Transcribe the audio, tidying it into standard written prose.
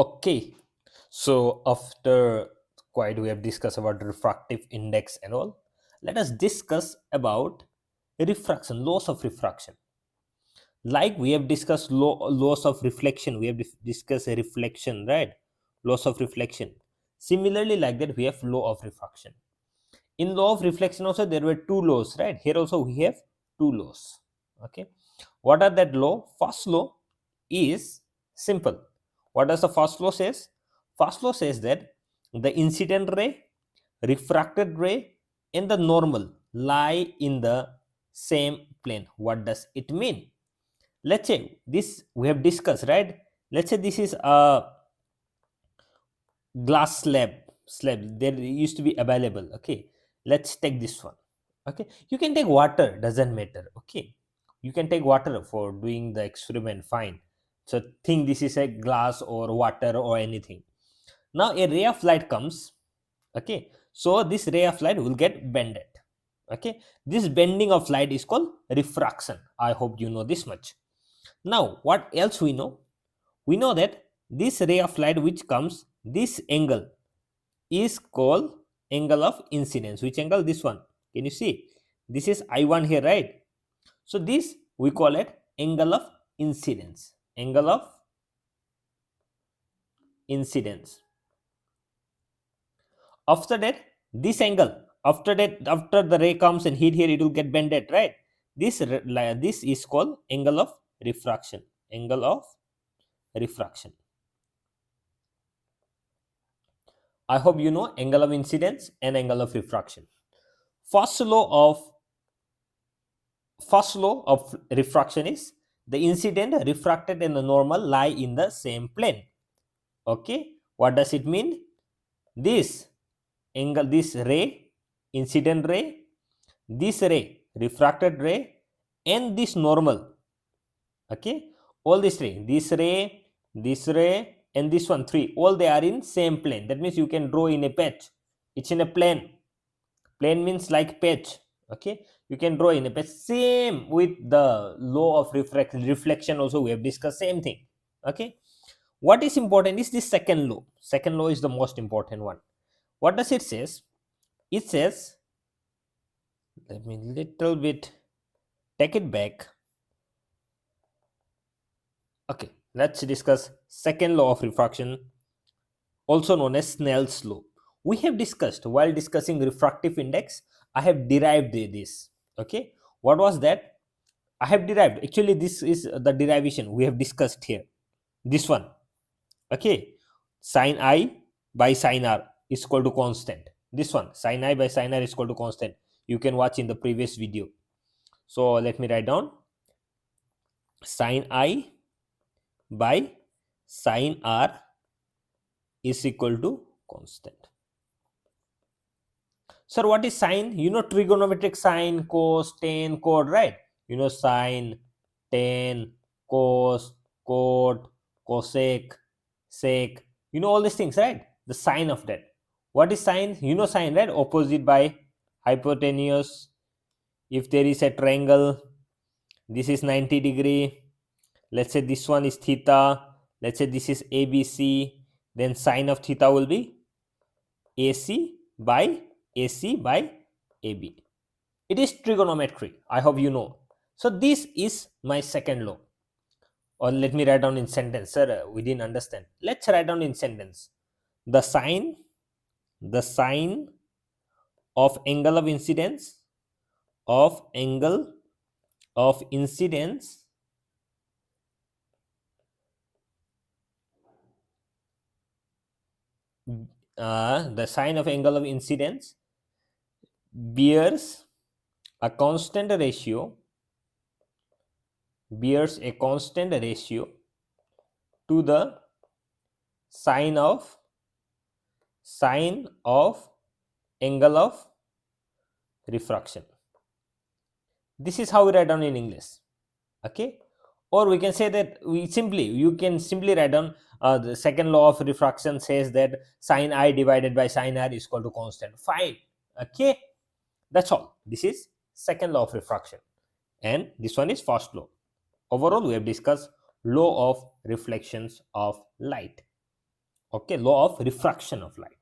Okay, so after quite we have discussed about refractive index and all, let us discuss about refraction, laws of refraction. Like we have discussed laws of reflection, we have discussed a reflection, right? Laws of reflection. Similarly, like that, we have law of refraction. In law of reflection also there were two laws, right? Here also we have two laws. Okay, what are that law? First law is simple. What does the first law says? First law says that the incident ray, refracted ray, and the normal lie in the same plane. What does it mean? Let's say this we have discussed, right? Let's say this is a glass slab there used to be available. Okay, let's take this one. Okay, you can take water, doesn't matter. Okay, you can take water for doing the experiment, fine. So think this is a glass or water or anything. Now a ray of light comes. Okay, so this ray of light will get bended. Okay, this bending of light is called refraction. I hope you know this much. Now what else we know? We know that this ray of light which comes, this angle is called angle of incidence. Which angle? This one. Can you see? This is I1 here, right? So this we call it angle of incidence. Angle of incidence. After that, this angle, after that, after the ray comes and hit here, it will get bended, right? This is called angle of refraction. Angle of refraction. I hope you know angle of incidence and angle of refraction. First law of First law of refraction is the incident refracted and the normal lie in the same plane. Okay, what does it mean? This angle, this ray, incident ray, this ray, refracted ray, and this normal. Okay, all this ray, and this one, three, all they are in same plane. That means you can draw in a patch. It's in a plane. Plane means like patch. Okay, you can draw in a patch. Same with the law of reflection also we have discussed same thing. Okay, what is important is this second law. Second law is the most important one. What does it says? It says, let me little bit take it back. Okay, let's discuss second law of refraction, also known as Snell's law. We have discussed while discussing refractive index. I have derived this. Okay, what was that? I have derived. Actually, this is the derivation we have discussed here. This one. Okay, sine I by sine R is equal to constant. This one, sine I by sine R is equal to constant. You can watch in the previous video. So let me write down sine I by sine R is equal to constant. Sir, what is sine? You know trigonometric sine, cos, tan, cot, right? You know sine, tan, cos, cot, cosec, sec. You know all these things, right? The sine of that. What is sine? You know sine, right? Opposite by hypotenuse. If there is a triangle, this is 90-degree. Let's say this one is theta. Let's say this is ABC. Then sine of theta will be AC by AC by AB. It is trigonometry. I hope you know. So this is my second law. Or let me write down in sentence. Sir, we didn't understand. Let's write down in sentence. The sine of angle of incidence of angle of incidence the sine of angle of incidence bears a constant ratio to the sine of angle of refraction. This is how we write down in English. Okay, or we can say that you can simply write down the second law of refraction says that sine I divided by sine R is equal to constant. Fine. Okay, that's all. This is second law of refraction, and this one is first law. Overall, we have discussed law of reflections of light. Okay, law of refraction of light.